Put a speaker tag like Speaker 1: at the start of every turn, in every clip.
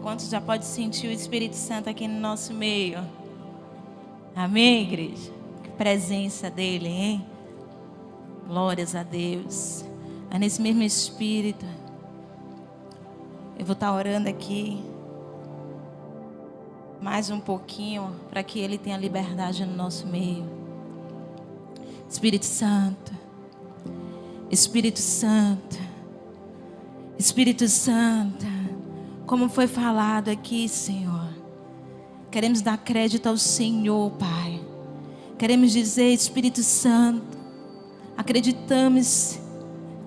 Speaker 1: Quantos já pode sentir o Espírito Santo aqui no nosso meio? Amém, igreja? Que presença dele, hein? Glórias a Deus. É nesse mesmo Espírito. Eu vou estar orando aqui mais um pouquinho para que ele tenha liberdade no nosso meio. Espírito Santo. Espírito Santo. Espírito Santo. Como foi falado aqui, Senhor, queremos dar crédito ao Senhor, Pai. Queremos dizer, Espírito Santo, acreditamos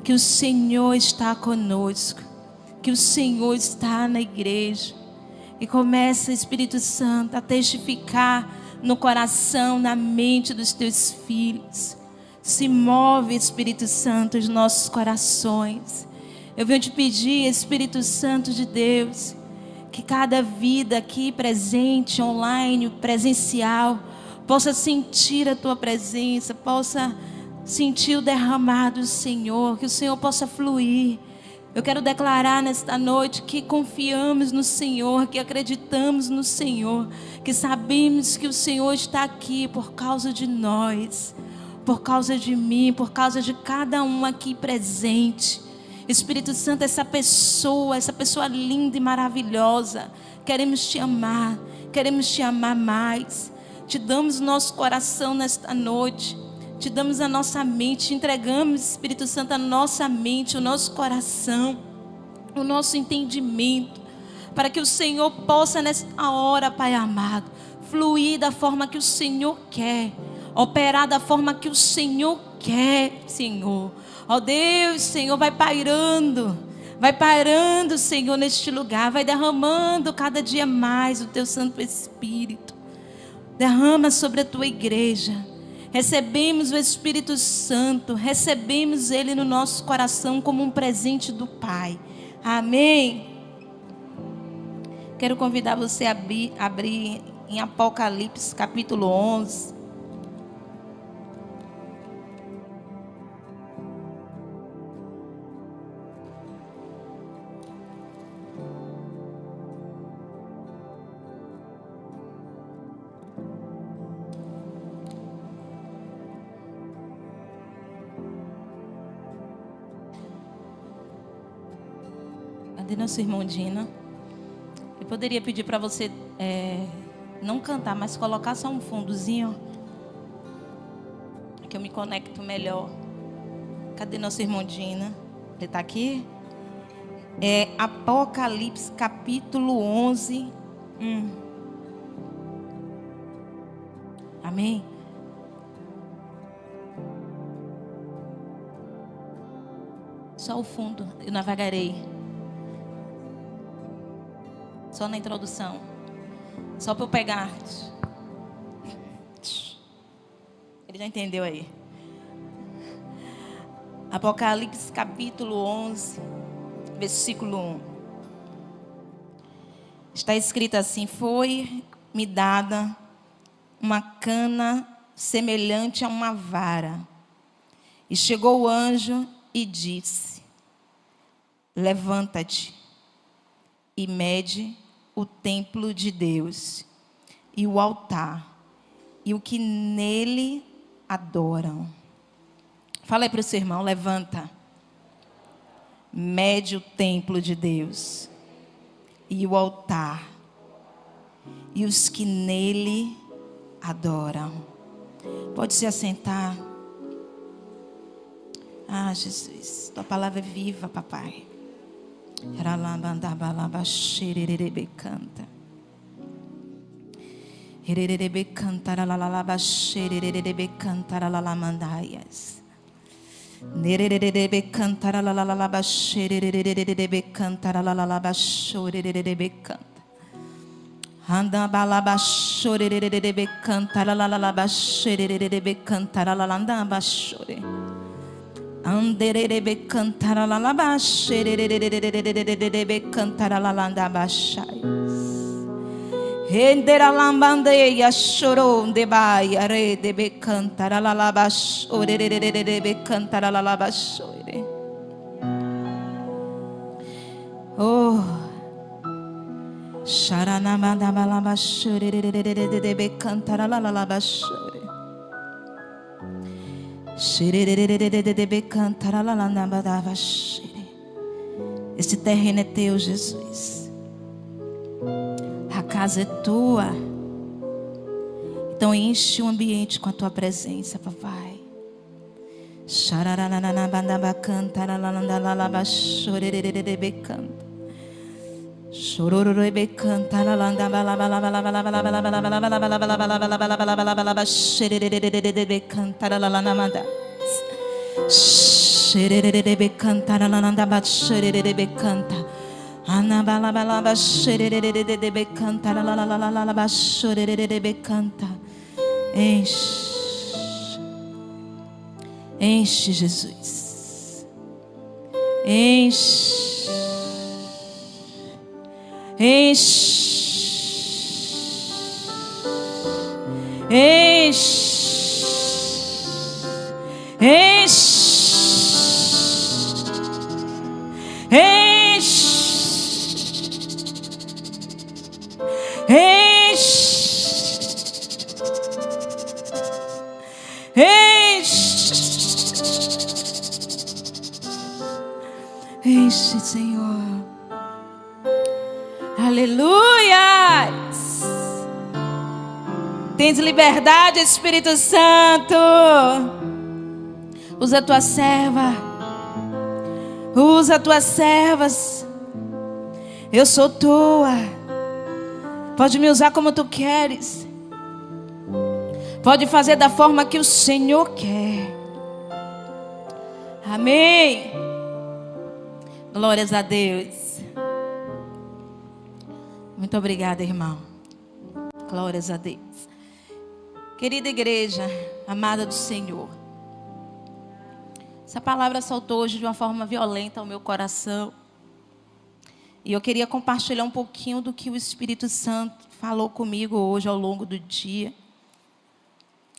Speaker 1: que o Senhor está conosco, que o Senhor está na igreja. E começa, Espírito Santo, a testificar no coração, na mente dos teus filhos. Se move, Espírito Santo, os nossos corações. Eu venho te pedir, Espírito Santo de Deus, que cada vida aqui presente, online, presencial, possa sentir a tua presença, possa sentir o derramado do Senhor, que o Senhor possa fluir. Eu quero declarar nesta noite que confiamos no Senhor, que acreditamos no Senhor, que sabemos que o Senhor está aqui por causa de nós, por causa de mim, por causa de cada um aqui presente. Espírito Santo, essa pessoa linda e maravilhosa, queremos te amar mais. Te damos nosso coração nesta noite, te damos a nossa mente, te entregamos, Espírito Santo, a nossa mente, o nosso coração, o nosso entendimento, para que o Senhor possa nesta hora, Pai amado, fluir da forma que o Senhor quer, operar da forma que o Senhor quer, Senhor. Ó Deus, Senhor, vai pairando, Senhor, neste lugar, vai derramando cada dia mais o teu Santo Espírito. Derrama sobre a tua igreja. Recebemos o Espírito Santo, recebemos ele no nosso coração como um presente do Pai. Amém. Quero convidar você a abrir em Apocalipse capítulo 11. Cadê nosso irmão Dina? Eu poderia pedir para você não cantar, mas colocar só um fundozinho, que eu me conecto melhor. Cadê nosso irmão Dina? Ele está aqui? Apocalipse capítulo 11. Amém? Só o fundo, eu navegarei. Só na introdução. Só para eu pegar. Ele já entendeu aí. Apocalipse capítulo 11, versículo 1. Está escrito assim: foi-me dada uma cana semelhante a uma vara. E chegou o anjo e disse: levanta-te e mede o templo de Deus e o altar e o que nele adoram. Fala aí para o seu irmão: levanta, mede o templo de Deus e o altar e os que nele adoram. Pode se assentar. Ah, Jesus, tua palavra é viva, papai. Canta. Hererebe canta la la ba shererebe canta la la mandaias. Nererebe canta la la ba shererebe canta la la ba shorerebe canta. Anda balaba shorerebe canta la la ba shererebe canta la la anda ba shore. Anderebe cantara la la baixo, erebe cantara la landa baixai. Rendera lambandeia chorou de baia, redebe cantara la la baixo, erebe cantara la la baixo. Oh, Esse terreno é teu, Jesus. A casa é tua. Então enche o ambiente com a tua presença, papai. Enche, Jesus. Enche. Enche, Senhor. Aleluia. Tens liberdade, Espírito Santo. Usa a tua serva. Usa as tuas servas. Eu sou tua. Pode me usar como tu queres. Pode fazer da forma que o Senhor quer. Amém. Glórias a Deus. Muito obrigada, irmão. Glórias a Deus. Querida igreja, amada do Senhor, essa palavra saltou hoje de uma forma violenta ao meu coração. E eu queria compartilhar um pouquinho do que o Espírito Santo falou comigo hoje ao longo do dia.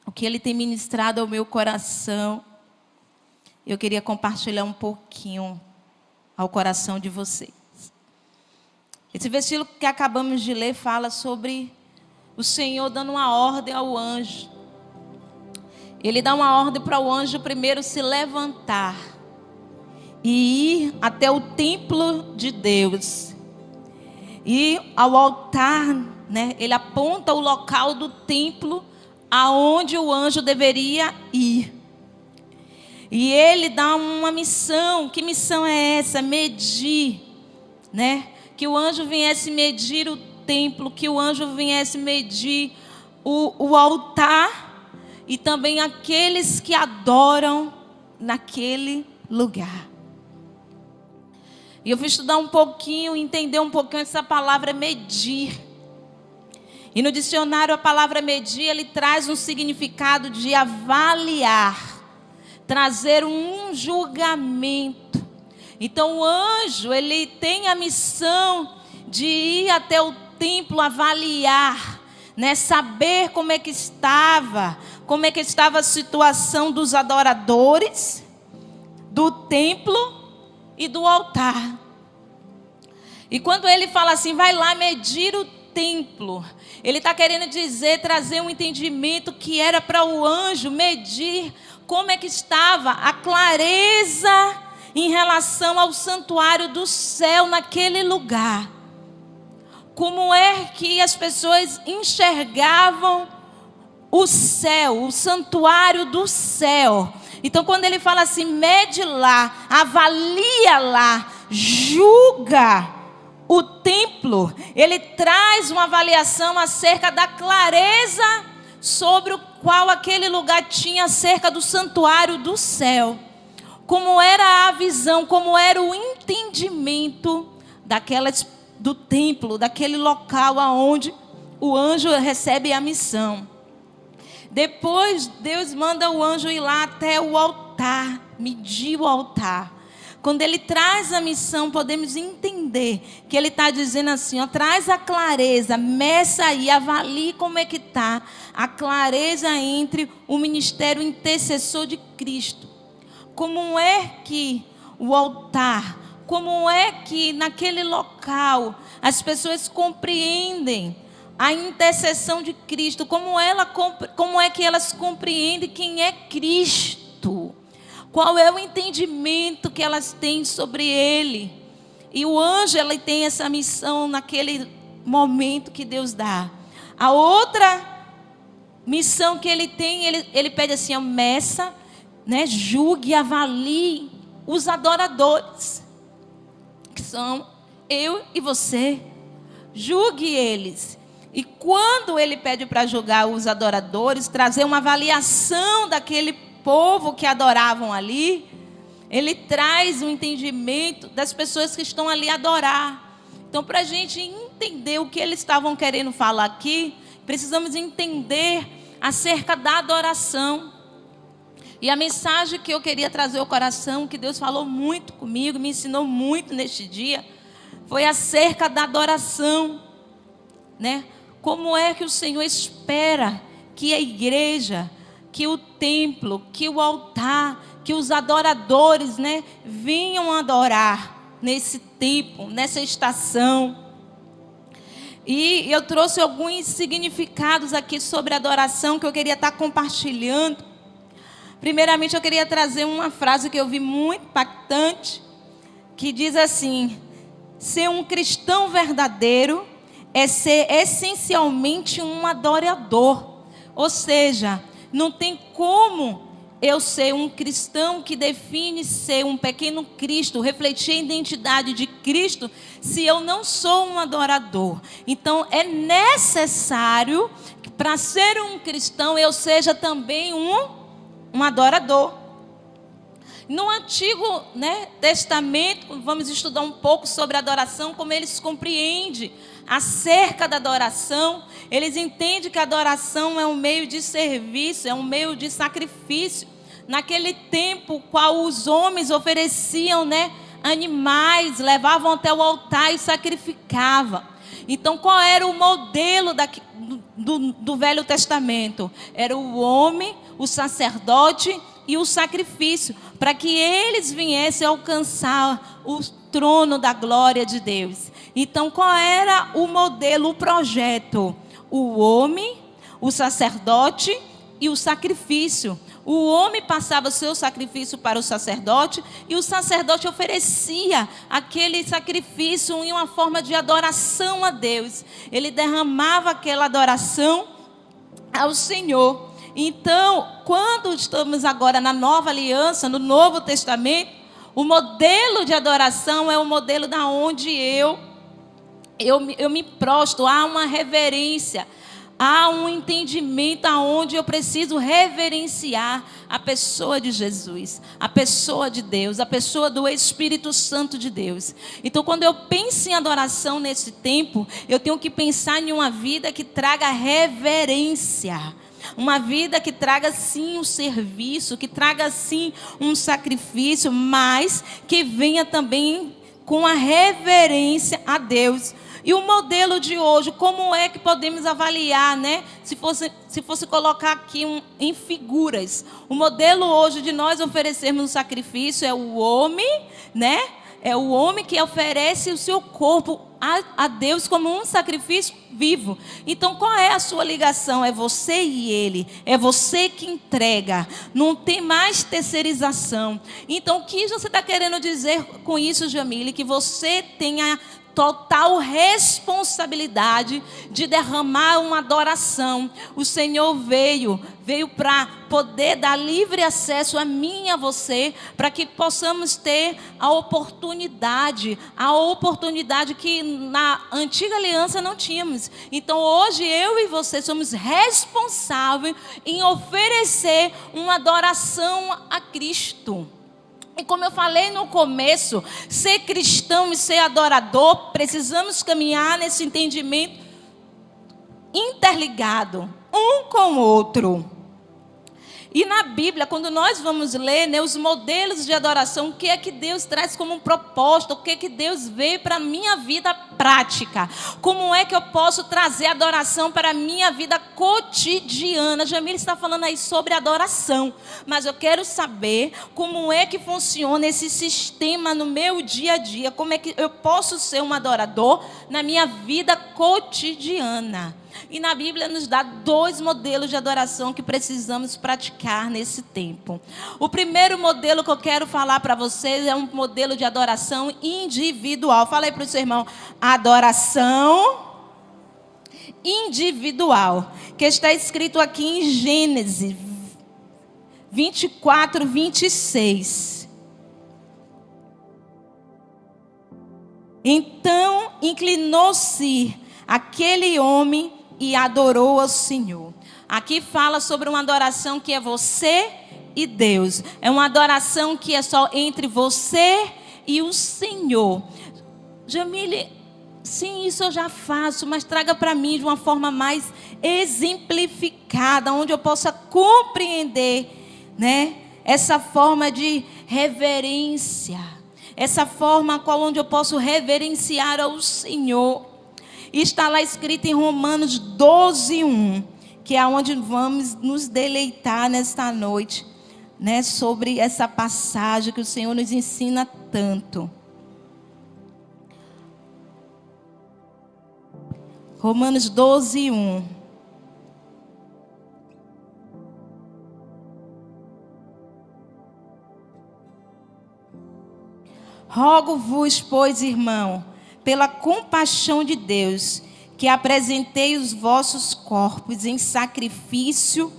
Speaker 1: O que Ele tem ministrado ao meu coração. Eu queria compartilhar um pouquinho ao coração de vocês. Esse versículo que acabamos de ler fala sobre o Senhor dando uma ordem ao anjo. Ele dá uma ordem para o anjo primeiro se levantar e ir até o templo de Deus. E ao altar, né, ele aponta o local do templo aonde o anjo deveria ir. E ele dá uma missão. Que missão é essa? Medir, né? Que o anjo viesse medir o templo, que o anjo viesse medir o altar e também aqueles que adoram naquele lugar. E eu fui estudar um pouquinho, entender um pouquinho essa palavra medir. E no dicionário a palavra medir, ele traz um significado de avaliar, trazer um julgamento. Então o anjo, ele tem a missão de ir até o templo avaliar, né? Saber como é que estava a situação dos adoradores, do templo e do altar. E quando ele fala assim, vai lá medir o templo, ele está querendo dizer, trazer um entendimento que era para o anjo medir como é que estava a clareza em relação ao santuário do céu naquele lugar. Como é que as pessoas enxergavam o céu, o santuário do céu. Então quando ele fala assim, mede lá, avalia lá, julga o templo, ele traz uma avaliação acerca da clareza sobre o qual aquele lugar tinha acerca do santuário do céu. Como era a visão, como era o entendimento do templo, daquele local aonde o anjo recebe a missão. Depois Deus manda o anjo ir lá até o altar, medir o altar. Quando ele traz a missão, podemos entender que ele está dizendo assim, ó, traz a clareza, meça aí, avalie como é que está a clareza entre o ministério intercessor de Cristo. Como é que o altar, como é que naquele local as pessoas compreendem a intercessão de Cristo, como é que elas compreendem quem é Cristo, qual é o entendimento que elas têm sobre Ele. E o anjo, ele tem essa missão naquele momento que Deus dá. A outra missão que ele tem, ele pede assim: meça, né, julgue e avalie os adoradores, que são eu e você. Julgue eles. E quando ele pede para julgar os adoradores, trazer uma avaliação daquele povo que adoravam ali, ele traz um entendimento das pessoas que estão ali a adorar. Então, para a gente entender o que eles estavam querendo falar aqui, precisamos entender acerca da adoração. E a mensagem que eu queria trazer ao coração, que Deus falou muito comigo, me ensinou muito neste dia, foi acerca da adoração, né? Como é que o Senhor espera que a igreja, que o templo, que o altar, que os adoradores, né, venham adorar nesse tempo, nessa estação. E eu trouxe alguns significados aqui sobre adoração que eu queria estar compartilhando. Primeiramente, eu queria trazer uma frase que eu vi muito impactante, que diz assim: ser um cristão verdadeiro é ser essencialmente um adorador. Ou seja, não tem como eu ser um cristão que define ser um pequeno Cristo, refletir a identidade de Cristo, se eu não sou um adorador. Então, é necessário que para ser um cristão eu seja também um adorador. No Antigo, né, Testamento, vamos estudar um pouco sobre adoração, como eles compreendem acerca da adoração. Eles entendem que a adoração é um meio de serviço, é um meio de sacrifício. Naquele tempo, qual os homens ofereciam, né, animais, levavam até o altar e sacrificavam. Então, qual era o modelo do Velho Testamento? Era o homem, o sacerdote e o sacrifício, para que eles viessem alcançar o trono da glória de Deus. Então, qual era o modelo, o projeto? O homem, o sacerdote e o sacrifício. O homem passava seu sacrifício para o sacerdote, e o sacerdote oferecia aquele sacrifício em uma forma de adoração a Deus. Ele derramava aquela adoração ao Senhor. Então, quando estamos agora na nova aliança, no Novo Testamento, o modelo de adoração é o modelo da onde eu me prostro, há uma reverência, há um entendimento aonde eu preciso reverenciar a pessoa de Jesus, a pessoa de Deus, a pessoa do Espírito Santo de Deus. Então, quando eu penso em adoração nesse tempo, eu tenho que pensar em uma vida que traga reverência. Uma vida que traga sim um serviço, que traga sim um sacrifício, mas que venha também com a reverência a Deus. E o modelo de hoje, como é que podemos avaliar, né? Se fosse colocar aqui em figuras. O modelo hoje de nós oferecermos um sacrifício é o homem, né? É o homem que oferece o seu corpo a Deus como um sacrifício vivo. Então, qual é a sua ligação? É você e Ele. É você que entrega. Não tem mais terceirização. Então, o que você está querendo dizer com isso, Jamile? Que você tenha total responsabilidade de derramar uma adoração. O Senhor veio para poder dar livre acesso a mim e a você, para que possamos ter a oportunidade que na antiga aliança não tínhamos. Então hoje eu e você somos responsáveis em oferecer uma adoração a Cristo. E como eu falei no começo, ser cristão e ser adorador, precisamos caminhar nesse entendimento interligado, um com o outro. E na Bíblia, quando nós vamos ler, né, os modelos de adoração, o que é que Deus traz como um propósito, o que é que Deus veio para a minha vida prática, como é que eu posso trazer adoração para a minha vida cotidiana. Jamile está falando aí sobre adoração, mas eu quero saber como é que funciona esse sistema no meu dia a dia, como é que eu posso ser um adorador na minha vida cotidiana. E na Bíblia nos dá 2 modelos de adoração que precisamos praticar nesse tempo. O primeiro modelo que eu quero falar para vocês é um modelo de adoração individual. Fala aí para o seu irmão, adoração individual, que está escrito aqui em Gênesis 24, 26. Então inclinou-se aquele homem e adorou ao Senhor. Aqui fala sobre uma adoração que é você e Deus. É uma adoração que é só entre você e o Senhor. Jamile, sim, isso eu já faço, mas traga para mim de uma forma mais exemplificada, onde eu possa compreender, né, essa forma de reverência, essa forma onde eu posso reverenciar ao Senhor. E está lá escrito em Romanos 12, 1, que é onde vamos nos deleitar nesta noite, né, sobre essa passagem que o Senhor nos ensina tanto. Romanos 12, 1. Rogo-vos, pois, irmão, pela compaixão de Deus, que apresentei os vossos corpos em sacrifício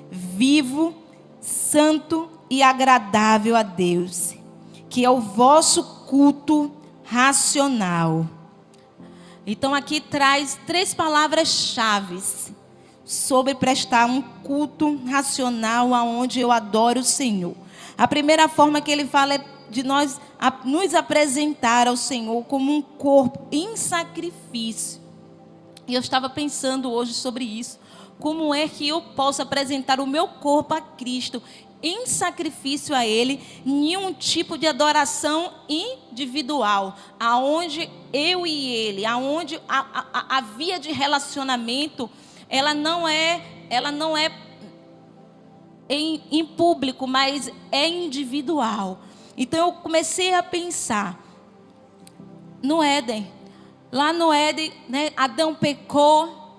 Speaker 1: vivo, santo e agradável a Deus, que é o vosso culto racional. Então aqui traz 3 palavras-chave sobre prestar um culto racional aonde eu adoro o Senhor. A primeira forma que ele fala é de nós nos apresentar ao Senhor como um corpo em sacrifício. E eu estava pensando hoje sobre isso. Como é que eu posso apresentar o meu corpo a Cristo em sacrifício a Ele, em um tipo de adoração individual, aonde eu e Ele, aonde a via de relacionamento, ela não é em público, mas é individual. Então eu comecei a pensar no Éden. Lá no Éden, né, Adão pecou.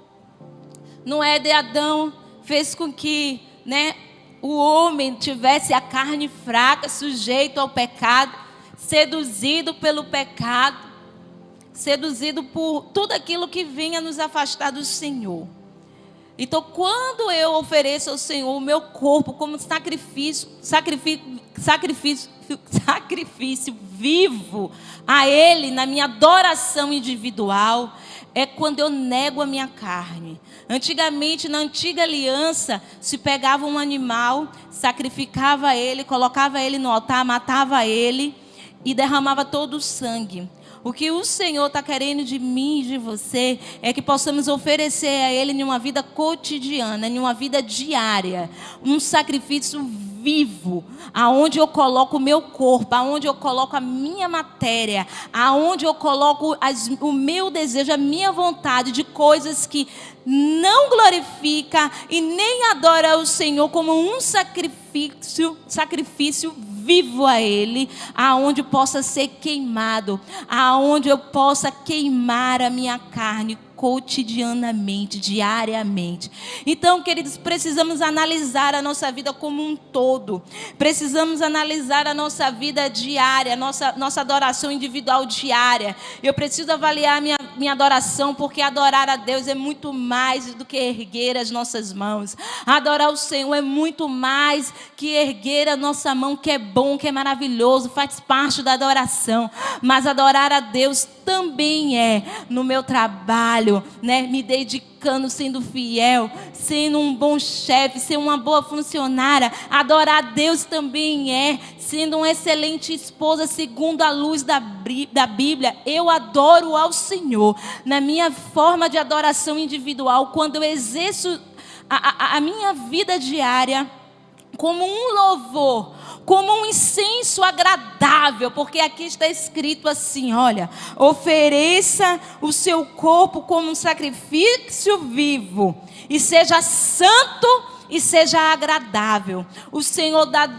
Speaker 1: No Éden, Adão fez com que, né, o homem tivesse a carne fraca, sujeito ao pecado, seduzido pelo pecado, seduzido por tudo aquilo que vinha nos afastar do Senhor. Então, quando eu ofereço ao Senhor o meu corpo como sacrifício vivo a Ele, na minha adoração individual, é quando eu nego a minha carne. Antigamente, na antiga aliança, se pegava um animal, sacrificava ele, colocava ele no altar, matava ele e derramava todo o sangue. O que o Senhor está querendo de mim e de você é que possamos oferecer a Ele em uma vida cotidiana, em uma vida diária, um sacrifício vivo, aonde eu coloco o meu corpo, aonde eu coloco a minha matéria, aonde eu coloco o meu desejo, a minha vontade de coisas que não glorifica e nem adora o Senhor como um sacrifício vivo a Ele, aonde possa ser queimado, aonde eu possa queimar a minha carne cotidianamente, diariamente. Então, queridos, precisamos analisar a nossa vida como um todo. Precisamos analisar a nossa vida diária, nossa adoração individual diária. Eu preciso avaliar minha adoração, porque adorar a Deus é muito mais do que erguer as nossas mãos. Adorar o Senhor é muito mais que erguer a nossa mão, que é bom, que é maravilhoso, faz parte da adoração. Mas adorar a Deus também é no meu trabalho, né? Me dedicando, sendo fiel, sendo um bom chefe, sendo uma boa funcionária. Adorar a Deus também é sendo uma excelente esposa segundo a luz da Bíblia. Eu adoro ao Senhor na minha forma de adoração individual, quando eu exerço a minha vida diária como um louvor, como um incenso agradável, porque aqui está escrito assim, olha, ofereça o seu corpo como um sacrifício vivo, e seja santo e seja agradável. O Senhor dá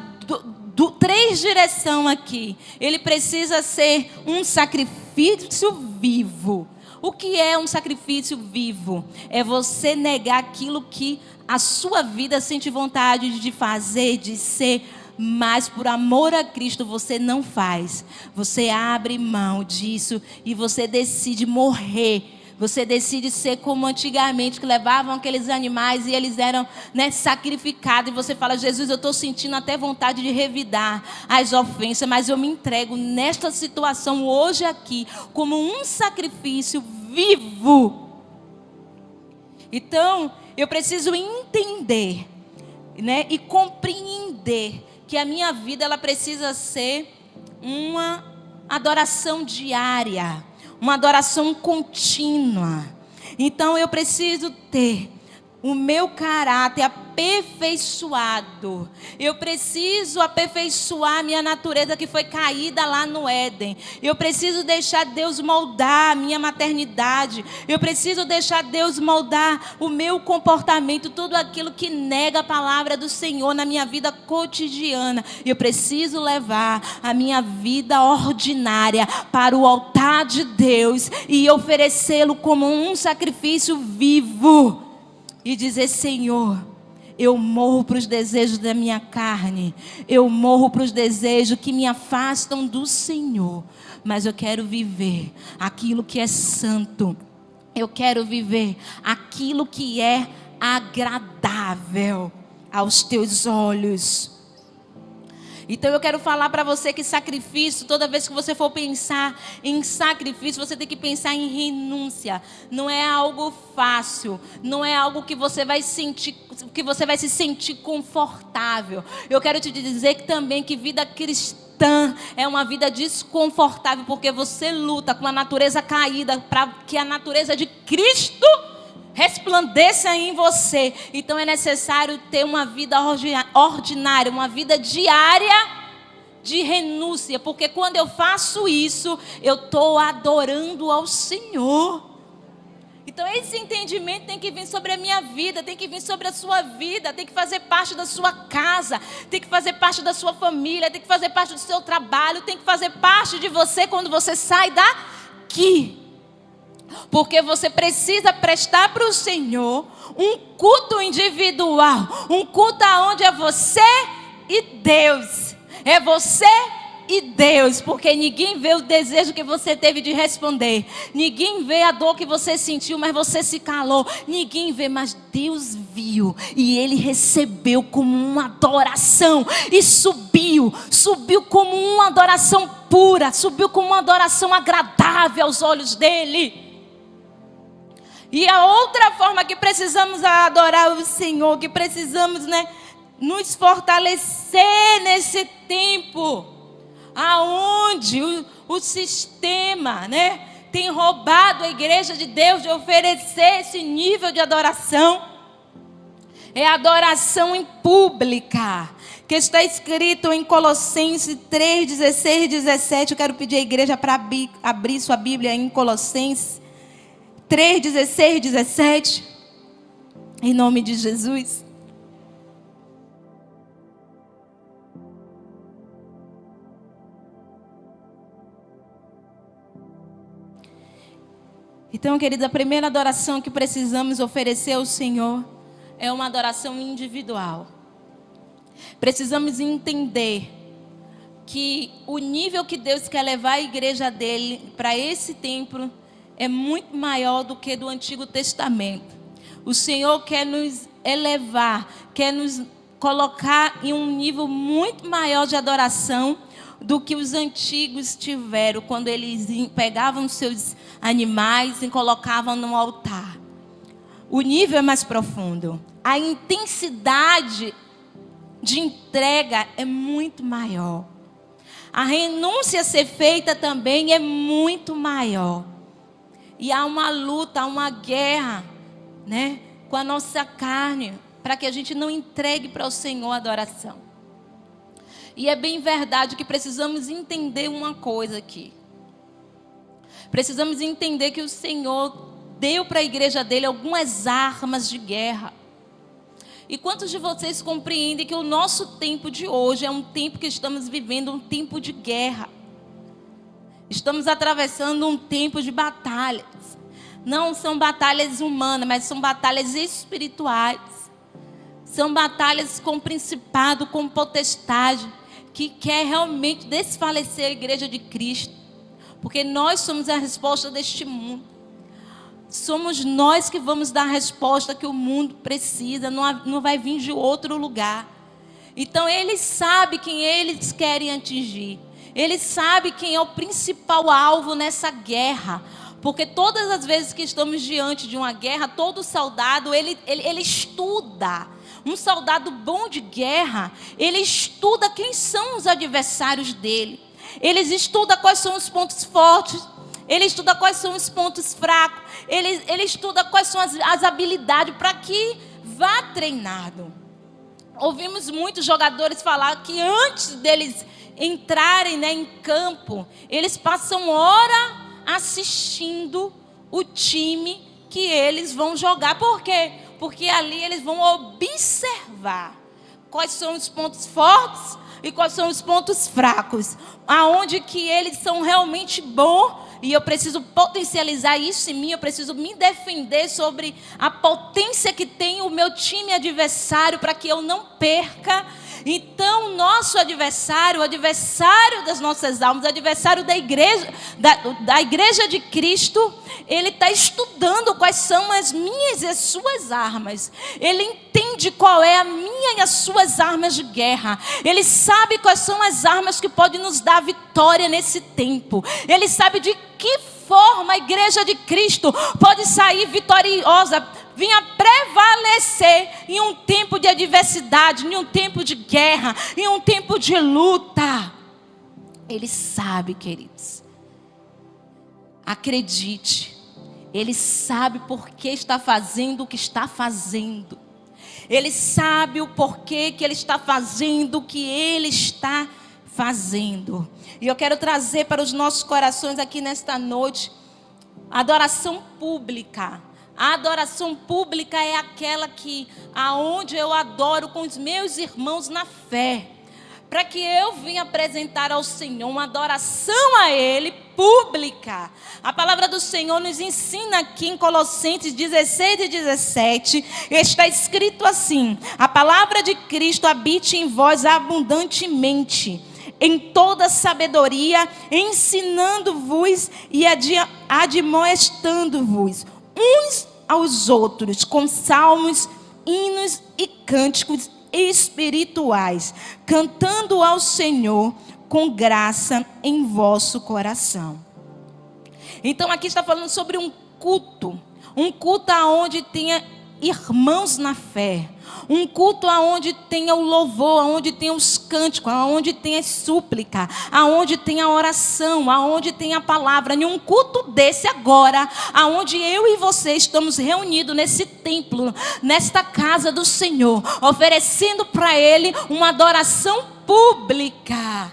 Speaker 1: três direções aqui. Ele precisa ser um sacrifício vivo. O que é um sacrifício vivo? É você negar aquilo que a sua vida sente vontade de fazer, de ser, mas por amor a Cristo você não faz. Você abre mão disso e você decide morrer. Você decide ser como antigamente, que levavam aqueles animais e eles eram, né, sacrificados. E você fala, Jesus, eu estou sentindo até vontade de revidar as ofensas, mas eu me entrego nesta situação hoje aqui como um sacrifício vivo. Então, eu preciso entender, né, e compreender que a minha vida ela precisa ser uma adoração diária, uma adoração contínua. Então eu preciso ter o meu caráter aperfeiçoado. Eu preciso aperfeiçoar a minha natureza que foi caída lá no Éden. Eu preciso deixar Deus moldar a minha maternidade. Eu preciso deixar Deus moldar o meu comportamento, tudo aquilo que nega a palavra do Senhor na minha vida cotidiana. Eu preciso levar a minha vida ordinária para o altar de Deus e oferecê-lo como um sacrifício vivo. E dizer, Senhor, eu morro para os desejos da minha carne. Eu morro para os desejos que me afastam do Senhor. Mas eu quero viver aquilo que é santo. Eu quero viver aquilo que é agradável aos teus olhos. Então eu quero falar para você que sacrifício, toda vez que você for pensar em sacrifício, você tem que pensar em renúncia. Não é algo fácil, não é algo que você vai sentir, que você vai se sentir confortável. Eu quero te dizer que também que vida cristã é uma vida desconfortável, porque você luta com a natureza caída para que a natureza de Cristo resplandeça em você. Então é necessário ter uma vida ordinária, uma vida diária de renúncia, porque quando eu faço isso, eu estou adorando ao Senhor. Então esse entendimento tem que vir sobre a minha vida, tem que vir sobre a sua vida, tem que fazer parte da sua casa, tem que fazer parte da sua família, tem que fazer parte do seu trabalho, tem que fazer parte de você quando você sai daqui. Porque você precisa prestar para o Senhor um culto individual, um culto onde é você e Deus. É você e Deus, porque ninguém vê o desejo que você teve de responder. Ninguém vê a dor que você sentiu, mas você se calou. Ninguém vê, mas Deus viu. E Ele recebeu como uma adoração. E subiu como uma adoração pura. Subiu como uma adoração agradável aos olhos dEle. E a outra forma que precisamos adorar o Senhor, que precisamos, né, nos fortalecer nesse tempo, aonde o sistema, né, tem roubado a igreja de Deus de oferecer esse nível de adoração, é a adoração em pública, que está escrito em Colossenses 3, 16 e 17. Eu quero pedir à igreja para abrir sua Bíblia em Colossenses 3, 16 e 17, em nome de Jesus. Então, querida, a primeira adoração que precisamos oferecer ao Senhor é uma adoração individual. Precisamos entender que o nível que Deus quer levar a igreja dele para esse templo é muito maior do que do Antigo Testamento. O Senhor quer nos elevar, quer nos colocar em um nível muito maior de adoração do que os antigos tiveram, quando eles pegavam seus animais e colocavam no altar. O nível é mais profundo. A intensidade de entrega é muito maior. A renúncia a ser feita também é muito maior. E há uma luta, há uma guerra, né, com a nossa carne, para que a gente não entregue para o Senhor a adoração. E é bem verdade que precisamos entender uma coisa aqui. Precisamos entender que o Senhor deu para a igreja dele algumas armas de guerra. E quantos de vocês compreendem que o nosso tempo de hoje é um tempo que estamos vivendo, um tempo de guerra? Estamos atravessando um tempo de batalhas. Não são batalhas humanas, mas são batalhas espirituais. São batalhas com principado, com potestade, que quer realmente desfalecer a igreja de Cristo. Porque nós somos a resposta deste mundo. Somos nós que vamos dar a resposta que o mundo precisa. Não vai vir de outro lugar. Então eles sabem quem eles querem atingir. Eles sabem quem é o principal alvo nessa guerra. Porque todas as vezes que estamos diante de uma guerra, todo soldado, ele estuda. Um soldado bom de guerra, ele estuda quem são os adversários dele. Ele estuda quais são os pontos fortes. Ele estuda quais são os pontos fracos. Ele estuda quais são as habilidades para que vá treinado. Ouvimos muitos jogadores falar que antes deles entrarem, em campo, eles passam hora assistindo o time que eles vão jogar. Por quê? Porque ali eles vão observar quais são os pontos fortes e quais são os pontos fracos. Aonde que eles são realmente bons. E eu preciso potencializar isso em mim. Eu preciso me defender sobre a potência que tem o meu time adversário, para que eu não perca. Então, o nosso adversário, o adversário das nossas almas, o adversário da igreja, da igreja de Cristo, ele está estudando quais são as minhas e as suas armas. Ele entende qual é a minha e as suas armas de guerra. Ele sabe quais são as armas que podem nos dar vitória nesse tempo. Ele sabe de que forma a igreja de Cristo pode sair vitoriosa, vinha prevalecer em um tempo de adversidade, em um tempo de guerra, em um tempo de luta. Ele sabe, queridos. Acredite, ele sabe por que está fazendo o que está fazendo. Ele sabe o porquê que ele está fazendo o que ele está fazendo. E eu quero trazer para os nossos corações aqui nesta noite a adoração pública. A adoração pública é aquela aonde eu adoro com os meus irmãos na fé. Para que eu venha apresentar ao Senhor uma adoração a Ele pública. A palavra do Senhor nos ensina aqui em Colossenses 16 e 17. Está escrito assim: a palavra de Cristo habite em vós abundantemente, em toda sabedoria, ensinando-vos e admoestando-vos uns aos outros com salmos, hinos e cânticos espirituais, cantando ao Senhor com graça em vosso coração. Então aqui está falando sobre um culto aonde tenha irmãos na fé, um culto aonde tenha o louvor, aonde tenha os cânticos, aonde tenha a súplica, aonde tenha a oração, aonde tenha a palavra. Em um culto desse agora, aonde eu e você estamos reunidos nesse templo, nesta casa do Senhor, oferecendo para Ele uma adoração pública.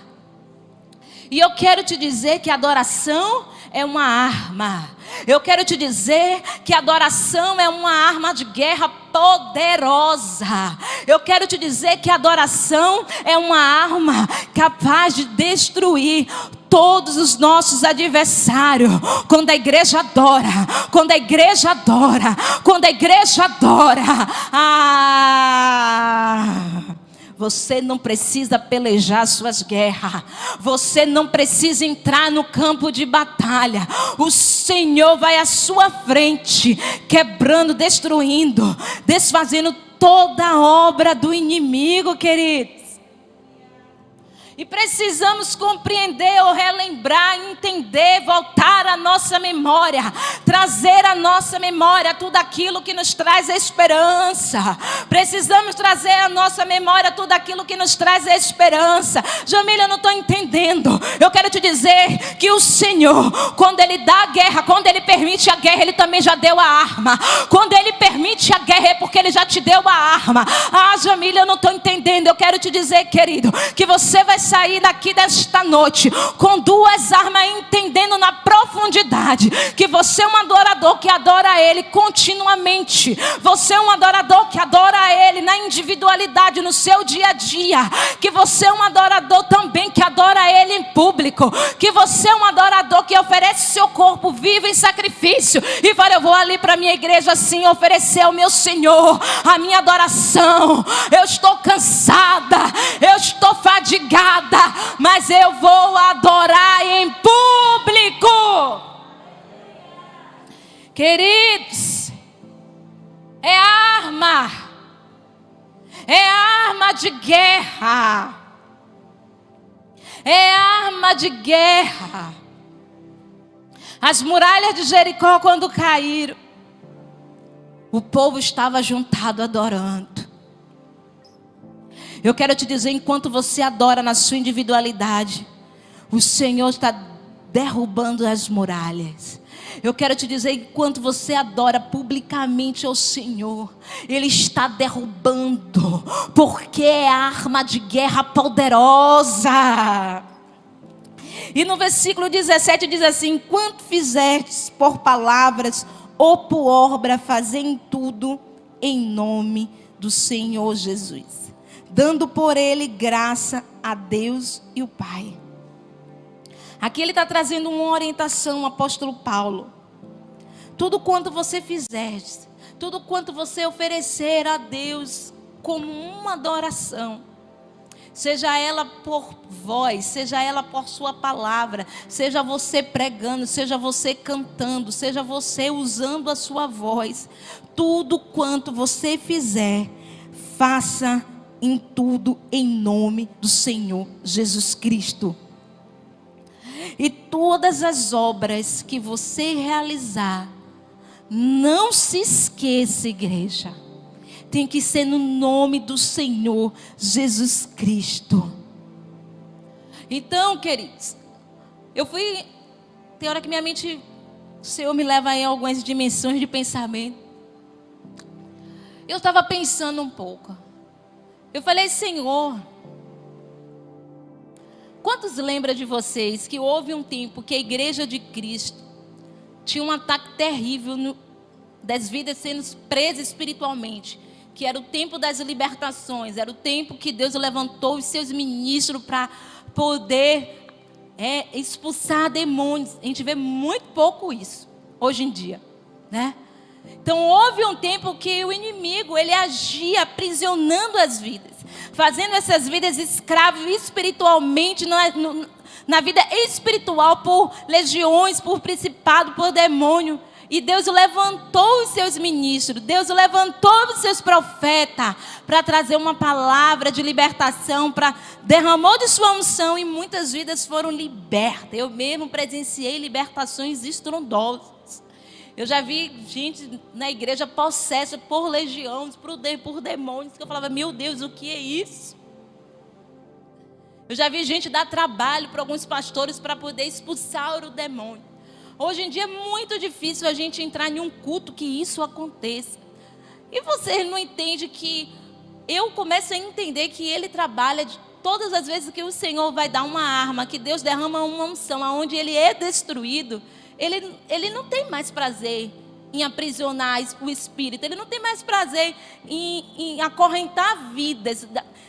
Speaker 1: E eu quero te dizer que a adoração é uma arma. Eu quero te dizer que a adoração é uma arma de guerra poderosa. Eu quero te dizer que a adoração é uma arma capaz de destruir todos os nossos adversários. Quando a igreja adora, quando a igreja adora, quando a igreja adora, você não precisa pelejar suas guerras. Você não precisa entrar no campo de batalha. O Senhor vai à sua frente, quebrando, destruindo, desfazendo toda a obra do inimigo, queridos. E precisamos compreender ou relembrar, entender, voltar à nossa memória, trazer à nossa memória tudo aquilo que nos traz esperança. Precisamos trazer à nossa memória tudo aquilo que nos traz esperança. Jamília, eu não estou entendendo. Eu quero te dizer que o Senhor, quando Ele dá a guerra, quando Ele permite a guerra, Ele também já deu a arma. Quando Ele permite a guerra é porque Ele já te deu a arma. Ah, Jamília, eu não estou entendendo. Eu quero te dizer, querido, que você vai sair daqui desta noite com duas armas, entendendo na profundidade que você é um adorador que adora Ele continuamente. Você é um adorador que adora Ele na individualidade, no seu dia a dia. Que você é um adorador também que adora Ele em público. Que você é um adorador que oferece seu corpo vivo em sacrifício e fala: eu vou ali para a minha igreja assim oferecer ao meu Senhor a minha adoração. Eu estou cansada, eu estou fadigada, mas eu vou adorar em público. Queridos, é arma de guerra. É arma de guerra. As muralhas de Jericó, quando caíram, o povo estava juntado adorando. Eu quero te dizer, enquanto você adora na sua individualidade, o Senhor está derrubando as muralhas. Eu quero te dizer, enquanto você adora publicamente ao Senhor, Ele está derrubando, porque é arma de guerra poderosa. E no versículo 17 diz assim: enquanto fizerdes por palavras ou por obra, fazei em tudo em nome do Senhor Jesus, dando por Ele graça a Deus e o Pai. Aqui ele está trazendo uma orientação, o apóstolo Paulo. Tudo quanto você fizer, tudo quanto você oferecer a Deus como uma adoração, seja ela por voz, seja ela por sua palavra, seja você pregando, seja você cantando, seja você usando a sua voz, tudo quanto você fizer, faça em tudo em nome do Senhor Jesus Cristo. E todas as obras que você realizar, não se esqueça, igreja, tem que ser no nome do Senhor Jesus Cristo. Então, queridos, tem hora que minha mente, o Senhor me leva em algumas dimensões de pensamento. Eu estava pensando um pouco. Eu falei: Senhor, quantos lembram de vocês que houve um tempo que a igreja de Cristo tinha um ataque terrível das vidas sendo presas espiritualmente, que era o tempo das libertações, era o tempo que Deus levantou os seus ministros para poder expulsar demônios. A gente vê muito pouco isso hoje em dia, né? Então houve um tempo que o inimigo, ele agia aprisionando as vidas, fazendo essas vidas escravas espiritualmente, na vida espiritual, por legiões, por principado, por demônio. E Deus levantou os seus ministros, Deus levantou os seus profetas para trazer uma palavra de libertação, derramou de sua unção e muitas vidas foram libertas. Eu mesmo presenciei libertações estrondosas. Eu já vi gente na igreja possessa por legiões, por demônios, que eu falava: meu Deus, o que é isso? Eu já vi gente dar trabalho para alguns pastores para poder expulsar o demônio. Hoje em dia é muito difícil a gente entrar em um culto que isso aconteça. E você não entende que eu começo a entender que Ele trabalha todas as vezes que o Senhor vai dar uma arma, que Deus derrama uma unção, aonde Ele é destruído. Ele não tem mais prazer em aprisionar o espírito. Ele não tem mais prazer em acorrentar vidas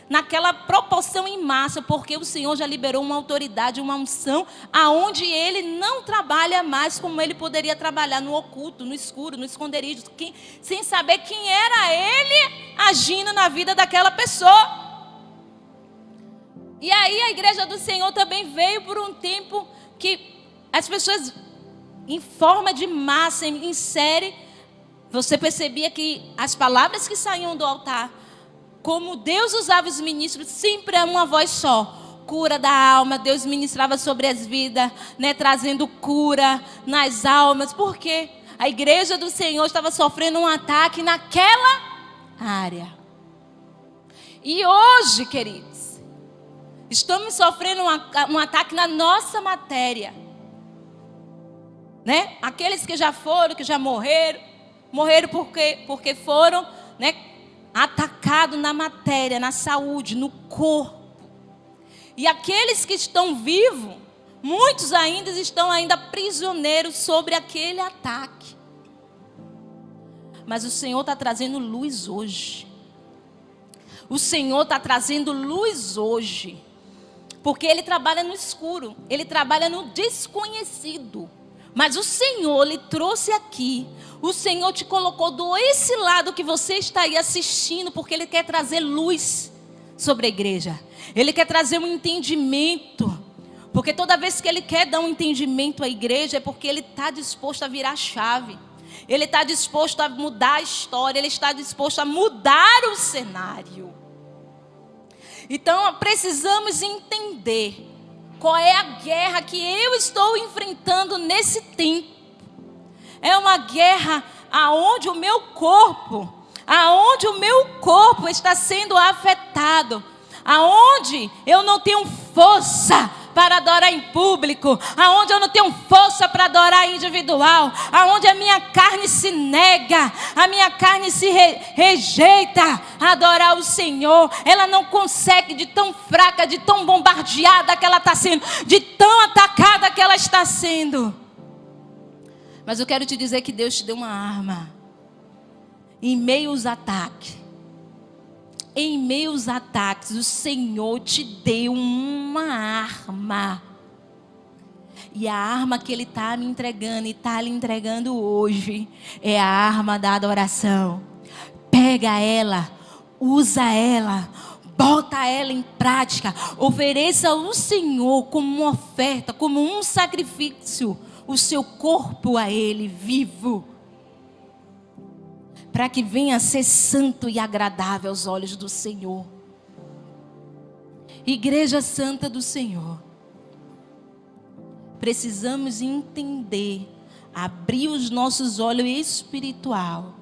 Speaker 1: naquela proporção em massa, porque o Senhor já liberou uma autoridade, uma unção, aonde Ele não trabalha mais como Ele poderia trabalhar no oculto, no escuro, no esconderijo, sem saber quem era Ele agindo na vida daquela pessoa. E aí a igreja do Senhor também veio por um tempo que as pessoas, em forma de massa, em série, você percebia que as palavras que saíam do altar, como Deus usava os ministros, sempre é uma voz só. cura da alma. Deus ministrava sobre as vidas, né, trazendo cura nas almas. Por quê? A igreja do Senhor estava sofrendo um ataque naquela área. E hoje, queridos, estamos sofrendo um ataque na nossa matéria, né? Aqueles que já foram, que já morreram porque foram, né, atacados na matéria, na saúde, no corpo. E aqueles que estão vivos, muitos ainda estão prisioneiros sobre aquele ataque. Mas o Senhor está trazendo luz hoje. O Senhor está trazendo luz hoje. Porque Ele trabalha no escuro. Ele trabalha no desconhecido. Mas o Senhor lhe trouxe aqui. O Senhor te colocou desse lado que você está aí assistindo. Porque Ele quer trazer luz sobre a igreja. Ele quer trazer um entendimento. Porque toda vez que Ele quer dar um entendimento à igreja, é porque Ele está disposto a virar a chave. Ele está disposto a mudar a história. Ele está disposto a mudar o cenário. Então precisamos entender qual é a guerra que eu estou enfrentando nesse tempo. É uma guerra aonde o meu corpo está sendo afetado. Aonde eu não tenho força para adorar em público, aonde eu não tenho força para adorar individual, aonde a minha carne se nega, a minha carne se rejeita a adorar o Senhor. Ela não consegue, de tão fraca, de tão bombardeada que ela está sendo, de tão atacada que ela está sendo. Mas eu quero te dizer que Deus te deu uma arma. Em meio aos ataques, o Senhor te deu uma arma. E a arma que Ele está me entregando e está lhe entregando hoje é a arma da adoração. Pega ela, usa ela, bota ela em prática. Ofereça ao Senhor como uma oferta, como um sacrifício, o seu corpo a Ele vivo. Para que venha a ser santo e agradável aos olhos do Senhor. Igreja Santa do Senhor. Precisamos entender, abrir os nossos olhos espiritual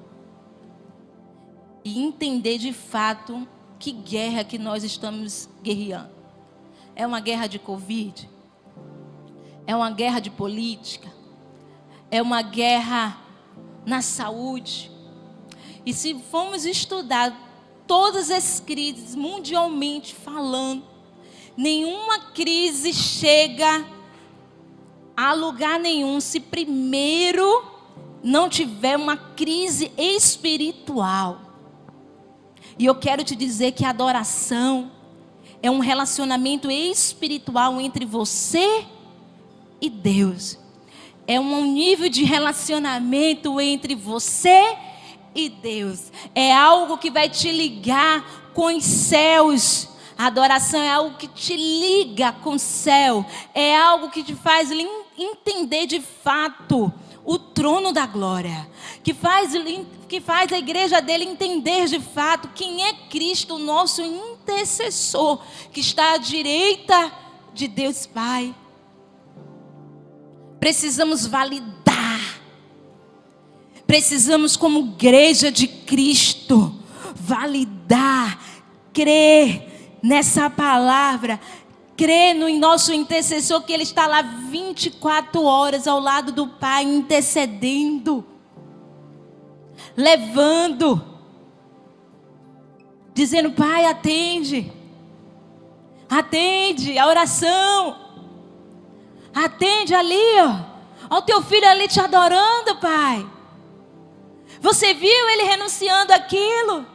Speaker 1: e entender de fato que guerra que nós estamos guerreando. É uma guerra de Covid? É uma guerra de política? É uma guerra na saúde? E se formos estudar todas as crises, mundialmente falando, nenhuma crise chega a lugar nenhum se primeiro não tiver uma crise espiritual. E eu quero te dizer que a adoração é um relacionamento espiritual entre você e Deus. É um nível de relacionamento entre você e Deus. É algo que vai te ligar com os céus. A adoração é algo que te liga com o céu. É algo que te faz entender de fato o trono da glória. Que faz a igreja dele entender de fato quem é Cristo, o nosso intercessor, que está à direita de Deus Pai. Precisamos validar. Precisamos, como igreja de Cristo, validar, crer nessa palavra, crer no nosso intercessor, que Ele está lá 24 horas ao lado do Pai, intercedendo, levando, dizendo: Pai, atende a oração, atende ali, ó o teu filho ali te adorando, Pai. Você viu ele renunciando aquilo?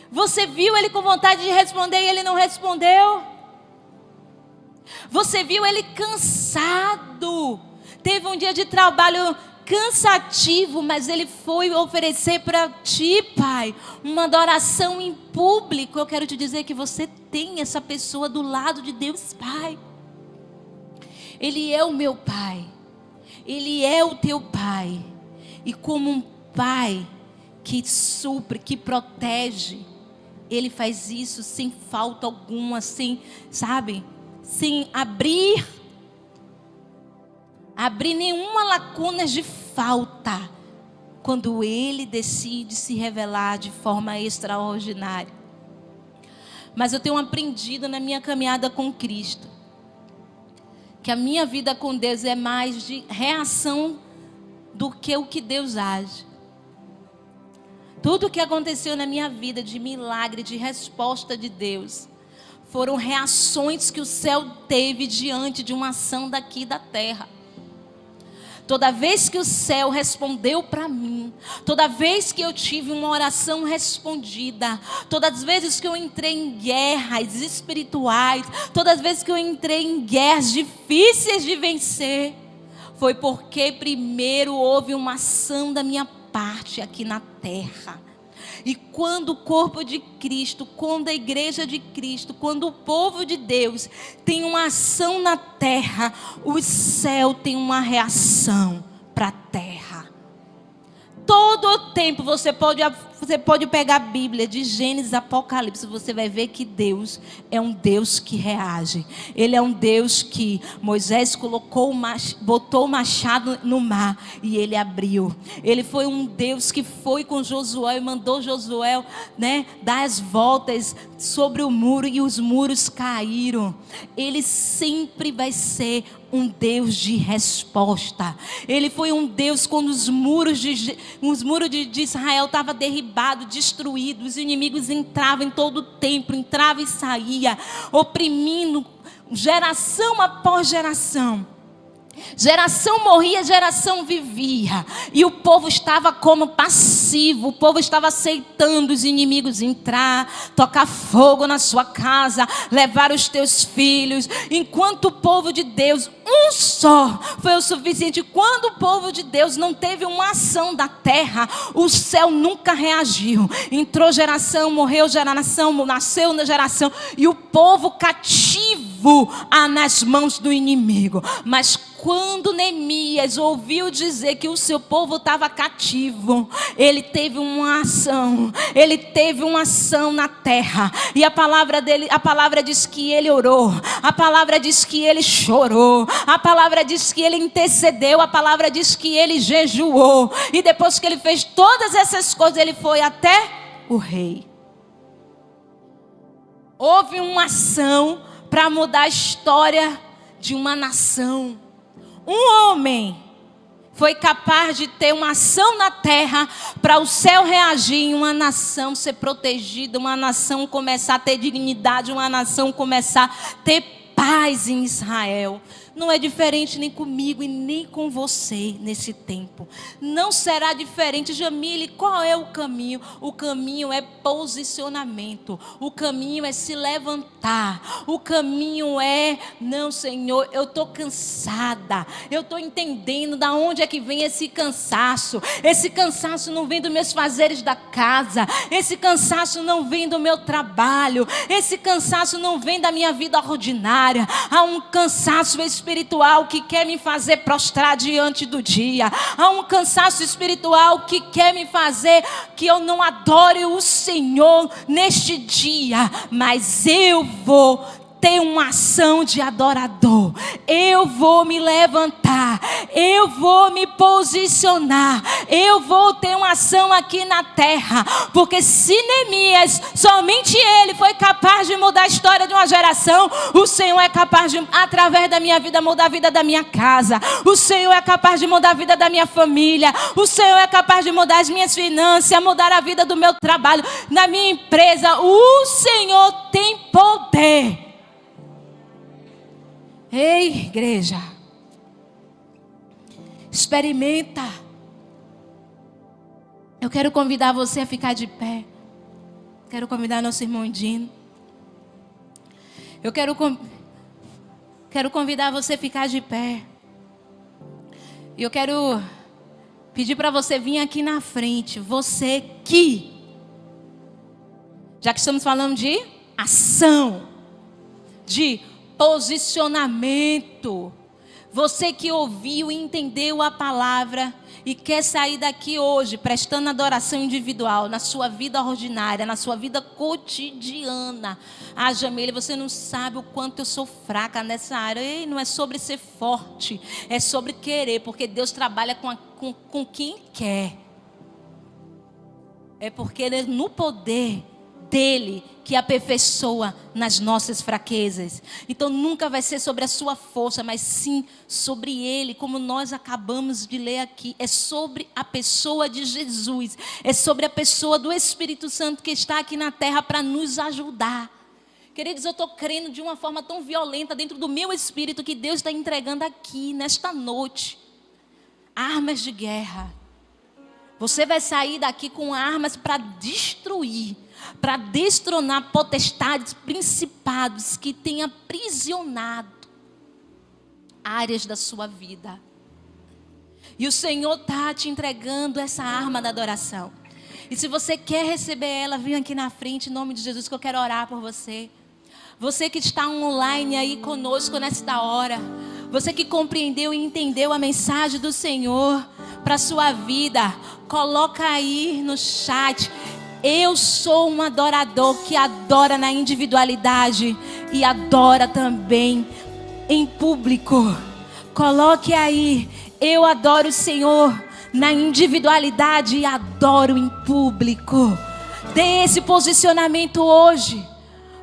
Speaker 1: Você viu ele com vontade de responder e ele não respondeu? Você viu ele cansado? Teve um dia de trabalho cansativo, mas ele foi oferecer para ti, Pai, uma adoração em público. Eu quero te dizer que você tem essa pessoa do lado de Deus Pai. Ele é o meu Pai. Ele é o teu Pai. E como um Pai que supre, que protege, Ele faz isso sem falta alguma, sem sem abrir nenhuma lacuna de falta, quando Ele decide se revelar de forma extraordinária. Mas eu tenho aprendido na minha caminhada com Cristo, que a minha vida com Deus é mais de reação do que o que Deus age. Tudo o que aconteceu na minha vida de milagre, de resposta de Deus, foram reações que o céu teve diante de uma ação daqui da terra. Toda vez que o céu respondeu para mim, toda vez que eu tive uma oração respondida, todas as vezes que eu entrei em guerras espirituais, todas as vezes que eu entrei em guerras difíceis de vencer, foi porque primeiro houve uma ação da minha parte aqui na terra. E quando o corpo de Cristo, quando a igreja de Cristo, quando o povo de Deus tem uma ação na terra, o céu tem uma reação para a terra. Todo o tempo você pode pegar a Bíblia de Gênesis, Apocalipse, você vai ver que Deus é um Deus que reage. Ele é um Deus que Moisés botou o machado no mar e ele abriu. Ele foi um Deus que foi com Josué e mandou Josué, dar as voltas sobre o muro e os muros caíram. Ele sempre vai ser um Deus de resposta. Ele foi um Deus quando os muros de Israel estavam derribados, destruídos, os inimigos entravam em todo o templo, entravam e saíam, oprimindo geração após geração. Geração morria, geração vivia. E o povo estava como passivo. O povo estava aceitando os inimigos entrar, tocar fogo na sua casa, levar os teus filhos. Enquanto o povo de Deus, um só, foi o suficiente. Quando o povo de Deus não teve uma ação da terra, o céu nunca reagiu. Entrou geração, morreu geração, nasceu na geração. E o povo cativo nas mãos do inimigo. Mas quando Neemias ouviu dizer que o seu povo estava cativo, ele teve uma ação na terra. E a palavra diz que ele orou, a palavra diz que ele chorou, a palavra diz que ele intercedeu, a palavra diz que ele jejuou. E depois que ele fez todas essas coisas, ele foi até o rei. Houve uma ação para mudar a história de uma nação. Um homem foi capaz de ter uma ação na terra para o céu reagir, uma nação ser protegida, uma nação começar a ter dignidade, uma nação começar a ter paz em Israel. Não é diferente nem comigo e nem com você nesse tempo. Não será diferente. Jamile, qual é o caminho? O caminho é posicionamento. O caminho é se levantar. O caminho é, não, Senhor, eu estou cansada. Eu estou entendendo de onde é que vem esse cansaço. Esse cansaço não vem dos meus fazeres da casa. Esse cansaço não vem do meu trabalho. Esse cansaço não vem da minha vida ordinária. Há um cansaço espiritual que quer me fazer prostrar diante do dia. Há um cansaço espiritual que quer me fazer que eu não adore o Senhor neste dia. Mas eu vou ter uma ação de adorador. Eu vou me levantar. Eu vou me posicionar. Eu vou ter uma ação aqui na terra. Porque se Neemias, somente ele foi capaz de mudar a história de uma geração, o Senhor é capaz de, através da minha vida, mudar a vida da minha casa. O Senhor é capaz de mudar a vida da minha família. O Senhor é capaz de mudar as minhas finanças, mudar a vida do meu trabalho, na minha empresa. O Senhor tem poder. Ei, igreja, experimenta. Eu quero convidar você a ficar de pé. Quero convidar nosso irmão Dino. Eu quero convidar você a ficar de pé. E eu quero pedir para você vir aqui na frente. Você que, já que estamos falando de ação, de posicionamento, Você que ouviu e entendeu a palavra e quer sair daqui hoje prestando adoração individual na sua vida ordinária, na sua vida cotidiana. Ah, Jamile, você não sabe o quanto eu sou fraca nessa área. Ei, não é sobre ser forte, é sobre querer, porque Deus trabalha com quem quer. É porque Ele é no poder dele que aperfeiçoa nas nossas fraquezas. Então nunca vai ser sobre a sua força, mas sim sobre Ele, como nós acabamos de ler aqui. É sobre a pessoa de Jesus, é sobre a pessoa do Espírito Santo que está aqui na terra para nos ajudar. Queridos, eu estou crendo de uma forma tão violenta dentro do meu espírito que Deus está entregando aqui nesta noite armas de guerra. Você vai sair daqui com armas para destruir, para destronar potestades, principados que têm aprisionado áreas da sua vida. E o Senhor está te entregando essa arma da adoração. E se você quer receber ela, vem aqui na frente, em nome de Jesus, que eu quero orar por você. Você que está online aí conosco nesta hora. Você que compreendeu e entendeu a mensagem do Senhor para a sua vida. Coloca aí no chat. Eu sou um adorador que adora na individualidade e adora também em público. Coloque aí. Eu adoro o Senhor na individualidade e adoro em público. Dê esse posicionamento hoje,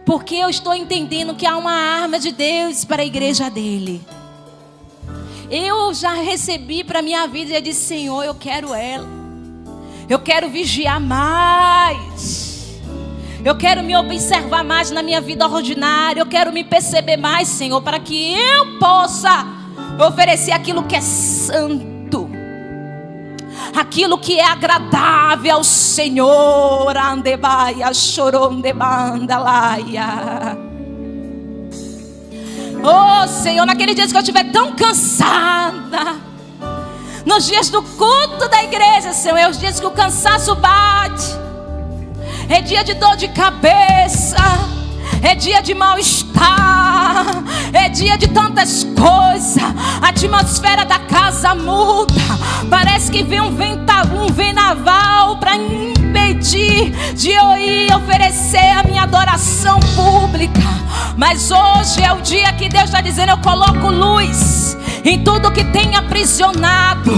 Speaker 1: porque eu estou entendendo que há uma arma de Deus para a igreja dele. Eu já recebi para a minha vida e disse: Senhor, eu quero ela. Eu quero vigiar mais. Eu quero me observar mais na minha vida ordinária. Eu quero me perceber mais, Senhor, para que eu possa oferecer aquilo que é santo, aquilo que é agradável ao Senhor. Andebaia, chorondebandalaia. Oh, Senhor, naqueles dias que eu estiver tão cansada, nos dias do culto da igreja, Senhor, é os dias que o cansaço bate, é dia de dor de cabeça, é dia de mal-estar, é dia de tantas coisas. A atmosfera da casa muda. Parece que vem um vendaval para impedir de eu ir oferecer a minha adoração pública. Mas hoje é o dia que Deus está dizendo: eu coloco luz em tudo que tem aprisionado,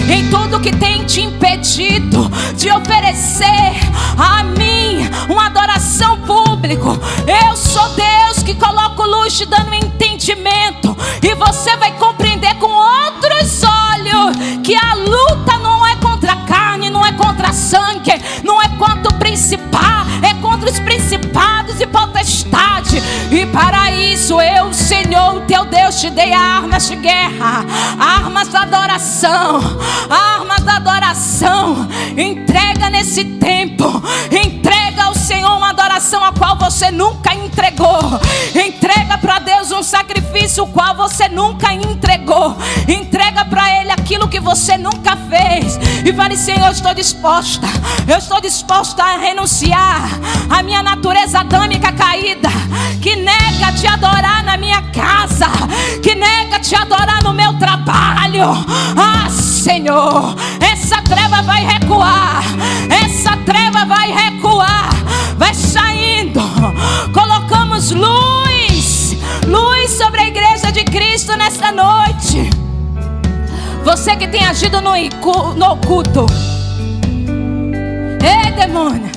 Speaker 1: em tudo que tem te impedido de oferecer a mim uma adoração pública. Eu sou Deus que coloco luz te dando entendimento, e você vai compreender com outros olhos que a luta não é contra a carne, não é contra a sangue, não é contra o principal, é contra os principados e potestades. E para isso eu, Senhor, teu Deus, te dei armas de guerra, armas da adoração, armas da adoração. Entrega nesse tempo, entrega ao Senhor uma adoração a qual você nunca entregou. Entrega para Deus um sacrifício o qual você nunca entregou. Entrega para Ele aquilo que você nunca fez. E fale: Senhor, eu estou disposta a renunciar à minha natureza adâmica caída, que nega te adorar na minha casa, que nega te adorar no meu trabalho. Ah, Senhor, essa treva vai recuar, essa treva vai recuar, vai saindo. Colocamos luz sobre a igreja de Cristo nesta noite. Você que tem agido no oculto, ei, demônio,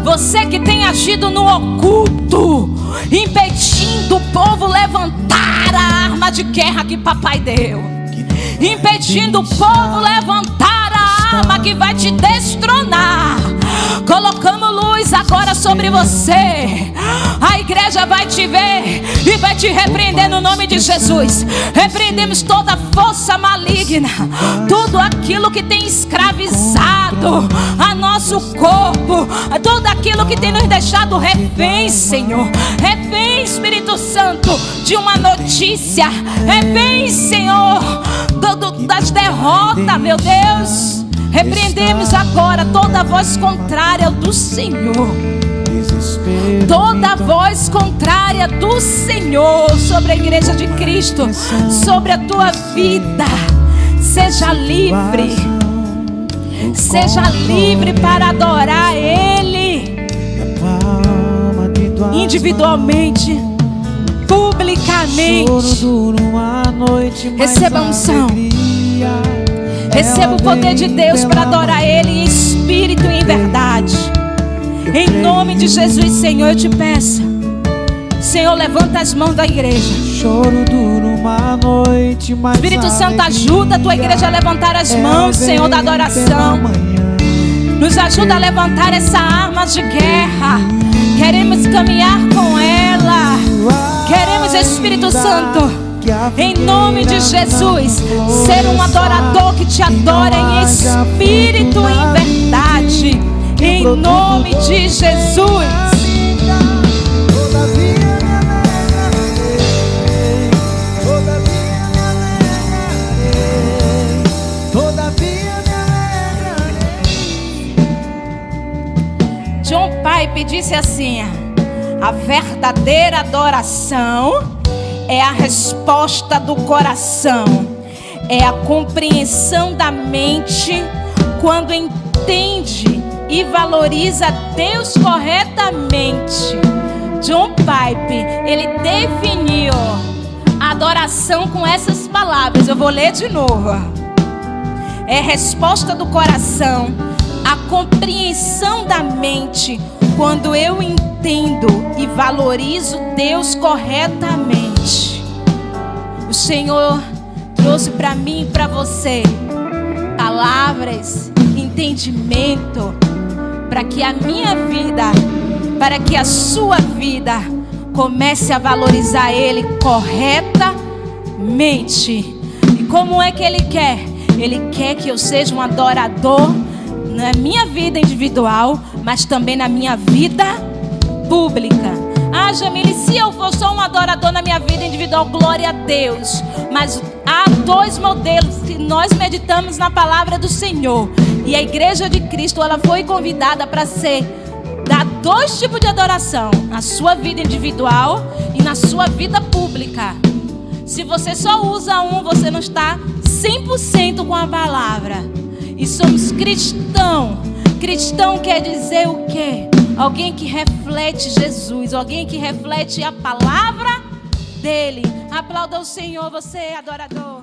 Speaker 1: você que tem agido no oculto, impedindo o povo levantar a arma de guerra que papai deu, impedindo o povo levantar a arma que vai te destronar. Colocamos luz agora sobre você. A igreja vai te ver e vai te repreender no nome de Jesus. Repreendemos toda força maligna, tudo aquilo que tem escravizado a nosso corpo, tudo aquilo que tem nos deixado reféns, Senhor. Refém, Espírito Santo, de uma notícia. Refém, Senhor, das derrotas, meu Deus. Repreendemos agora toda voz contrária ao do Senhor. Toda voz contrária do Senhor sobre a igreja de Cristo, sobre a tua vida, seja livre. Seja livre para adorar Ele individualmente, publicamente. Receba a unção. Receba o poder de Deus para adorar Ele em espírito e em verdade. Em nome de Jesus, Senhor, eu te peço. Senhor, levanta as mãos da igreja. Espírito Santo, ajuda a tua igreja a levantar as mãos, Senhor, da adoração. Nos ajuda a levantar essa arma de guerra. Queremos caminhar com ela. Queremos, Espírito Santo, em nome de Jesus, ser um adorador que te adora em espírito e em verdade. Em nome de Jesus. John Piper disse assim: a verdadeira adoração é a resposta do coração, é a compreensão da mente quando entende e valoriza Deus corretamente. John Piper, ele definiu a adoração com essas palavras. Eu vou ler de novo. É a resposta do coração, a compreensão da mente quando eu entendo e valorizo Deus corretamente. O Senhor trouxe para mim e para você palavras, entendimento, para que a minha vida, para que a sua vida comece a valorizar Ele corretamente. E como é que Ele quer? Ele quer que eu seja um adorador na minha vida individual, mas também na minha vida pública. Ah, Jamile, se eu for só um adorador na minha vida individual, glória a Deus. Mas há dois modelos que nós meditamos na palavra do Senhor. E a igreja de Cristo, ela foi convidada para dar dois tipos de adoração: na sua vida individual e na sua vida pública. Se você só usa um, você não está 100% com a palavra. E somos cristão. Cristão quer dizer o quê? Alguém que reflete Jesus, alguém que reflete a palavra dele. Aplauda o Senhor, você adorador.